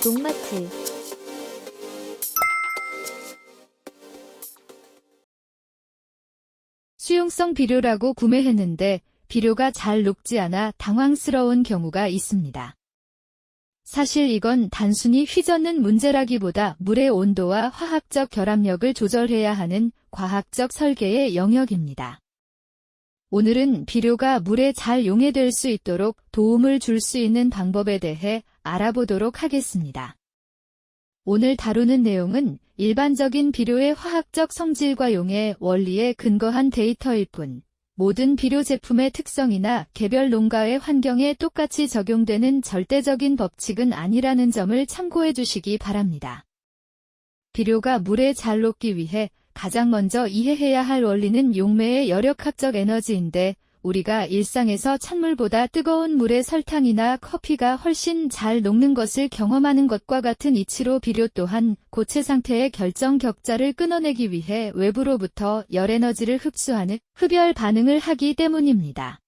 농마트. 수용성 비료라고 구매했는데 비료가 잘 녹지 않아 당황스러운 경우가 있습니다. 사실 이건 단순히 휘젓는 문제라기보다 물의 온도와 화학적 결합력을 조절해야 하는 과학적 설계의 영역입니다. 오늘은 비료가 물에 잘 용해될 수 있도록 도움을 줄 수 있는 방법에 대해 알아보도록 하겠습니다. 오늘 다루는 내용은 일반적인 비료의 화학적 성질과 용해 원리에 근거한 데이터일 뿐, 모든 비료 제품의 특성이나 개별 농가의 환경에 똑같이 적용되는 절대적인 법칙은 아니라는 점을 참고해 주시기 바랍니다. 비료가 물에 잘 녹기 위해 가장 먼저 이해해야 할 원리는 용매의 열역학적 에너지인데, 우리가 일상에서 찬물보다 뜨거운 물에 설탕이나 커피가 훨씬 잘 녹는 것을 경험하는 것과 같은 이치로 비료 또한 고체 상태의 결정 격자를 끊어내기 위해 외부로부터 열 에너지를 흡수하는 흡열 반응을 하기 때문입니다.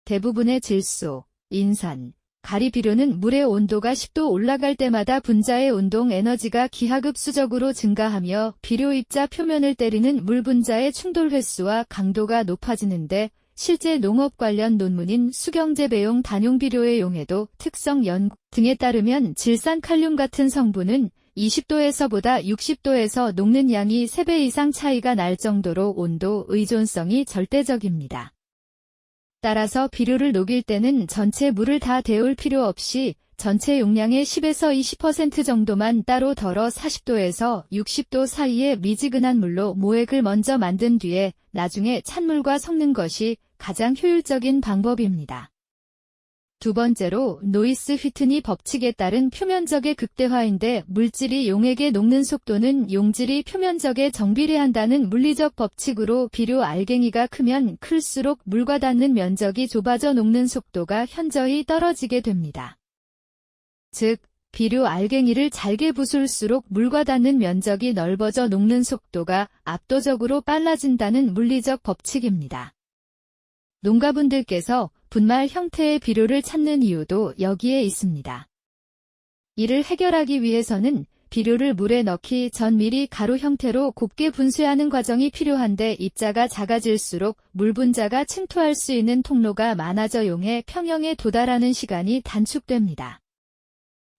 대부분의 질소, 인산, 가리 비료는 물의 온도가 10도 올라갈 때마다 분자의 운동 에너지가 기하급수적으로 증가하며 비료 입자 표면을 때리는 물 분자의 충돌 횟수와 강도가 높아지는데, 실제 농업 관련 논문인 수경재배용 단용 비료의 용해도 특성 연구 등에 따르면 질산칼륨 같은 성분은 20도에서보다 60도에서 녹는 양이 3배 이상 차이가 날 정도로 온도 의존성이 절대적입니다. 따라서 비료를 녹일 때는 전체 물을 다 데울 필요 없이 전체 용량의 10에서 20% 정도만 따로 덜어 40도에서 60도 사이의 미지근한 물로 모액을 먼저 만든 뒤에 나중에 찬물과 섞는 것이 가장 효율적인 방법입니다. 두 번째로 노이스 휘트니 법칙에 따른 표면적의 극대화인데, 물질이 용액에 녹는 속도는 용질이 표면적에 정비례한다는 물리적 법칙으로 비료 알갱이가 크면 클수록 물과 닿는 면적이 좁아져 녹는 속도가 현저히 떨어지게 됩니다. 즉, 비료 알갱이를 잘게 부술수록 물과 닿는 면적이 넓어져 녹는 속도가 압도적으로 빨라진다는 물리적 법칙입니다. 농가분들께서 분말 형태의 비료를 찾는 이유도 여기에 있습니다. 이를 해결하기 위해서는 비료를 물에 넣기 전 미리 가루 형태로 곱게 분쇄하는 과정이 필요한데, 입자가 작아질수록 물 분자가 침투할 수 있는 통로가 많아져 용해 평형에 도달하는 시간이 단축됩니다.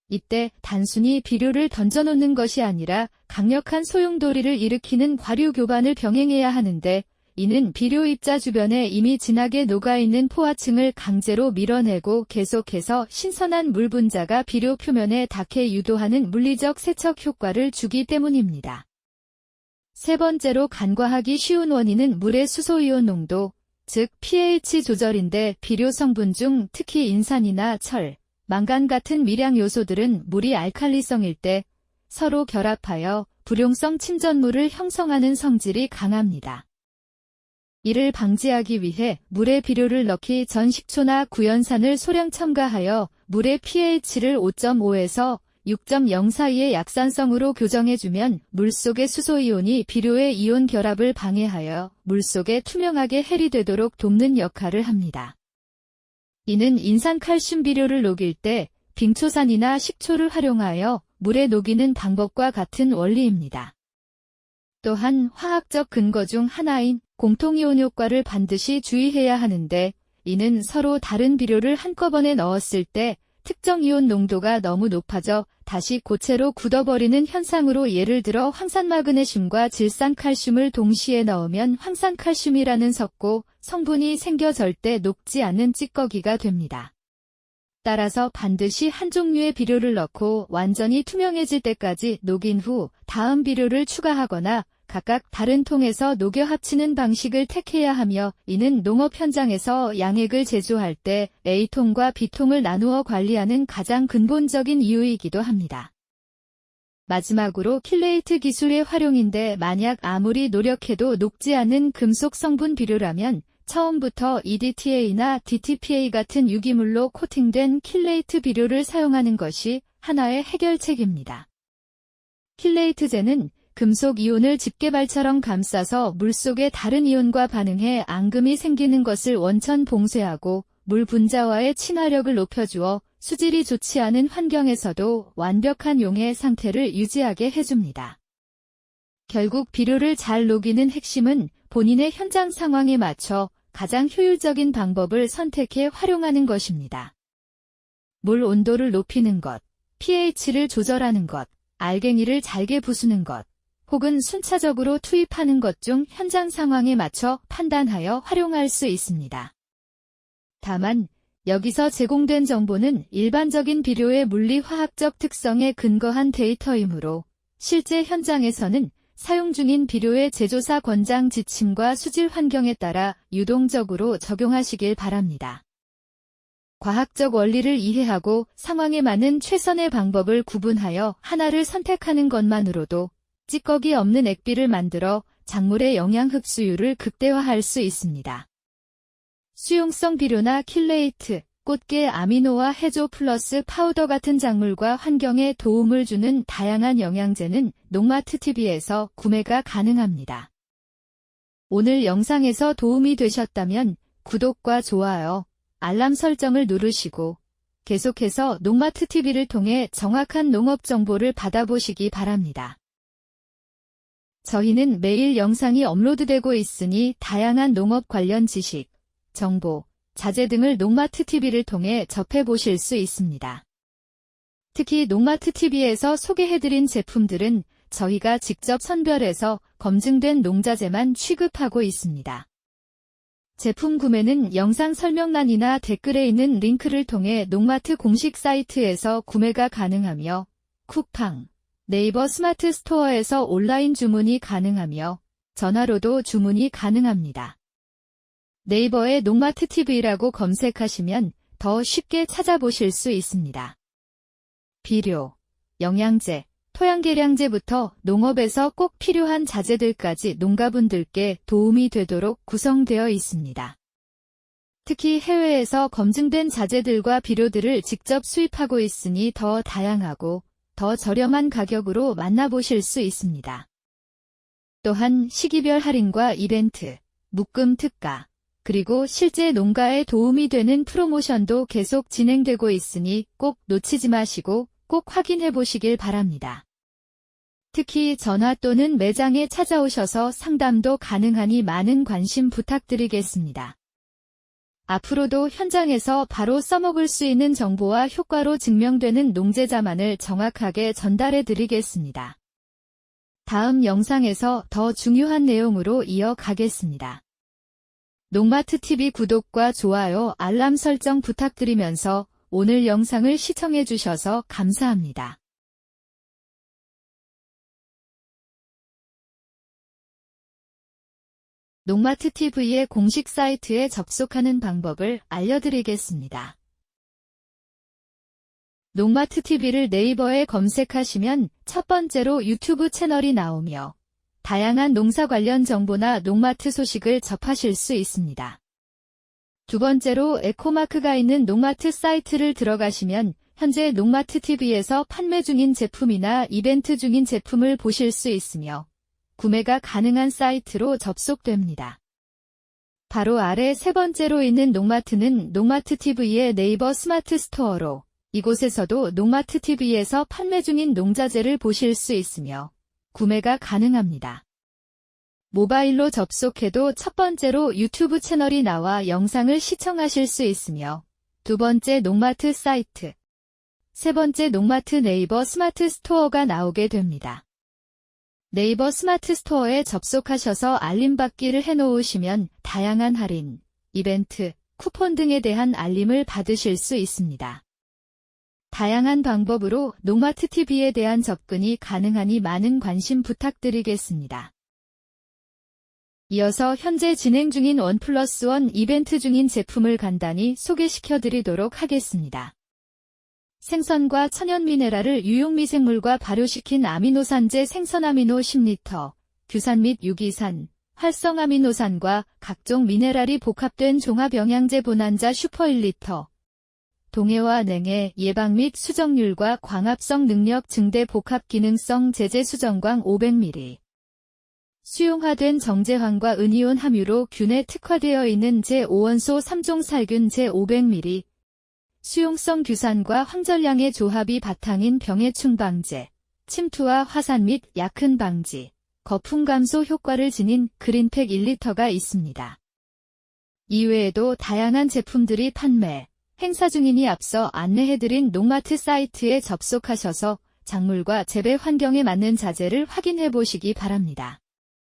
이때 단순히 비료를 던져놓는 것이 아니라 강력한 소용돌이를 일으키는 과류 교반을 병행해야 하는데, 이는 비료 입자 주변에 이미 진하게 녹아있는 포화층을 강제로 밀어내고 계속해서 신선한 물 분자가 비료 표면에 닿게 유도하는 물리적 세척 효과를 주기 때문입니다. 세 번째로 간과하기 쉬운 원인은 물의 수소이온 농도, 즉 pH 조절인데, 비료 성분 중 특히 인산이나 철, 망간 같은 미량 요소들은 물이 알칼리성일 때 서로 결합하여 불용성 침전물을 형성하는 성질이 강합니다. 이를 방지하기 위해 물에 비료를 넣기 전 식초나 구연산을 소량 첨가하여 물의 pH를 5.5에서 6.0 사이의 약산성으로 교정해주면 물속의 수소이온이 비료의 이온 결합을 방해하여 물속에 투명하게 해리되도록 돕는 역할을 합니다. 이는 인산칼슘 비료를 녹일 때 빙초산이나 식초를 활용하여 물에 녹이는 방법과 같은 원리입니다. 또한 화학적 근거 중 하나인 공통이온 효과를 반드시 주의해야 하는데, 이는 서로 다른 비료를 한꺼번에 넣었을 때 특정 이온 농도가 너무 높아져 다시 고체로 굳어버리는 현상으로, 예를 들어 황산마그네슘과 질산칼슘을 동시에 넣으면 황산칼슘이라는 섞고 성분이 생겨 절대 녹지 않는 찌꺼기가 됩니다. 따라서 반드시 한 종류의 비료를 넣고 완전히 투명해질 때까지 녹인 후 다음 비료를 추가하거나 각각 다른 통에서 녹여 합치는 방식을 택해야 하며, 이는 농업 현장에서 양액을 제조할 때 A통과 B통을 나누어 관리하는 가장 근본적인 이유이기도 합니다. 마지막으로 킬레이트 기술의 활용인데, 만약 아무리 노력해도 녹지 않는 금속 성분 비료라면 처음부터 EDTA나 DTPA 같은 유기물로 코팅된 킬레이트 비료를 사용하는 것이 하나의 해결책입니다. 킬레이트제는 금속 이온을 집게발처럼 감싸서 물속의 다른 이온과 반응해 앙금이 생기는 것을 원천 봉쇄하고, 물 분자와의 친화력을 높여주어 수질이 좋지 않은 환경에서도 완벽한 용해 상태를 유지하게 해줍니다. 결국 비료를 잘 녹이는 핵심은 본인의 현장 상황에 맞춰 가장 효율적인 방법을 선택해 활용하는 것입니다. 물 온도를 높이는 것, pH를 조절하는 것, 알갱이를 잘게 부수는 것, 혹은 순차적으로 투입하는 것 중 현장 상황에 맞춰 판단하여 활용할 수 있습니다. 다만 여기서 제공된 정보는 일반적인 비료의 물리화학적 특성에 근거한 데이터이므로 실제 현장에서는 사용 중인 비료의 제조사 권장 지침과 수질 환경에 따라 유동적으로 적용하시길 바랍니다. 과학적 원리를 이해하고 상황에 맞는 최선의 방법을 구분하여 하나를 선택하는 것만으로도 찌꺼기 없는 액비를 만들어 작물의 영양 흡수율을 극대화할 수 있습니다. 수용성 비료나 킬레이트, 꽃게 아미노와 해조 플러스 파우더 같은 작물과 환경에 도움을 주는 다양한 영양제는 농마트TV에서 구매가 가능합니다. 오늘 영상에서 도움이 되셨다면 구독과 좋아요, 알람 설정을 누르시고 계속해서 농마트TV를 통해 정확한 농업 정보를 받아보시기 바랍니다. 저희는 매일 영상이 업로드되고 있으니 다양한 농업 관련 지식, 정보, 자재 등을 농마트TV를 통해 접해보실 수 있습니다. 특히 농마트TV에서 소개해드린 제품들은 저희가 직접 선별해서 검증된 농자재만 취급하고 있습니다. 제품 구매는 영상 설명란이나 댓글에 있는 링크를 통해 농마트 공식 사이트에서 구매가 가능하며 쿠팡, 네이버 스마트 스토어에서 온라인 주문이 가능하며 전화로도 주문이 가능합니다. 네이버에 농마트TV라고 검색하시면 더 쉽게 찾아보실 수 있습니다. 비료, 영양제, 토양개량제부터 농업에서 꼭 필요한 자재들까지 농가분들께 도움이 되도록 구성되어 있습니다. 특히 해외에서 검증된 자재들과 비료들을 직접 수입하고 있으니 더 다양하고 더 저렴한 가격으로 만나보실 수 있습니다. 또한 시기별 할인과 이벤트, 묶음 특가, 그리고 실제 농가에 도움이 되는 프로모션도 계속 진행되고 있으니 꼭 놓치지 마시고 꼭 확인해 보시길 바랍니다. 특히 전화 또는 매장에 찾아오셔서 상담도 가능하니 많은 관심 부탁드리겠습니다. 앞으로도 현장에서 바로 써먹을 수 있는 정보와 효과로 증명되는 농제자만을 정확하게 전달해 드리겠습니다. 다음 영상에서 더 중요한 내용으로 이어가겠습니다. 농마트TV 구독과 좋아요, 알람 설정 부탁드리면서 오늘 영상을 시청해 주셔서 감사합니다. 농마트TV의 공식 사이트에 접속하는 방법을 알려드리겠습니다. 농마트TV를 네이버에 검색하시면 첫 번째로 유튜브 채널이 나오며 다양한 농사 관련 정보나 농마트 소식을 접하실 수 있습니다. 두 번째로 에코마크가 있는 농마트 사이트를 들어가시면 현재 농마트TV에서 판매 중인 제품이나 이벤트 중인 제품을 보실 수 있으며 구매가 가능한 사이트로 접속됩니다. 바로 아래 세 번째로 있는 농마트는 농마트TV의 네이버 스마트 스토어로 이곳에서도 농마트TV에서 판매 중인 농자재를 보실 수 있으며 구매가 가능합니다. 모바일로 접속해도 첫 번째로 유튜브 채널이 나와 영상을 시청하실 수 있으며 두 번째 농마트 사이트, 세 번째 농마트 네이버 스마트 스토어가 나오게 됩니다. 네이버 스마트 스토어에 접속하셔서 알림받기를 해놓으시면 다양한 할인, 이벤트, 쿠폰 등에 대한 알림을 받으실 수 있습니다. 다양한 방법으로 농마트TV에 대한 접근이 가능하니 많은 관심 부탁드리겠습니다. 이어서 현재 진행 중인 1+1 이벤트 중인 제품을 간단히 소개시켜 드리도록 하겠습니다. 생선과 천연 미네랄을 유용미생물과 발효시킨 아미노산제 생선아미노 10L, 규산 및 유기산, 활성아미노산과 각종 미네랄이 복합된 종합영양제 본환자 슈퍼 1L, 동해와 냉해 예방 및 수정률과 광합성 능력 증대 복합 기능성 제제 수정광 500ml, 수용화된 정제황과 은이온 함유로 균에 특화되어 있는 제5원소 3종 살균 제500ml. 수용성 규산과 황전량의 조합이 바탕인 병해충 방제, 침투와 화산 및 약흔 방지, 거품 감소 효과를 지닌 그린팩 1리터가 있습니다. 이외에도 다양한 제품들이 판매, 행사 중이니 앞서 안내해드린 농마트 사이트에 접속하셔서 작물과 재배 환경에 맞는 자재를 확인해 보시기 바랍니다.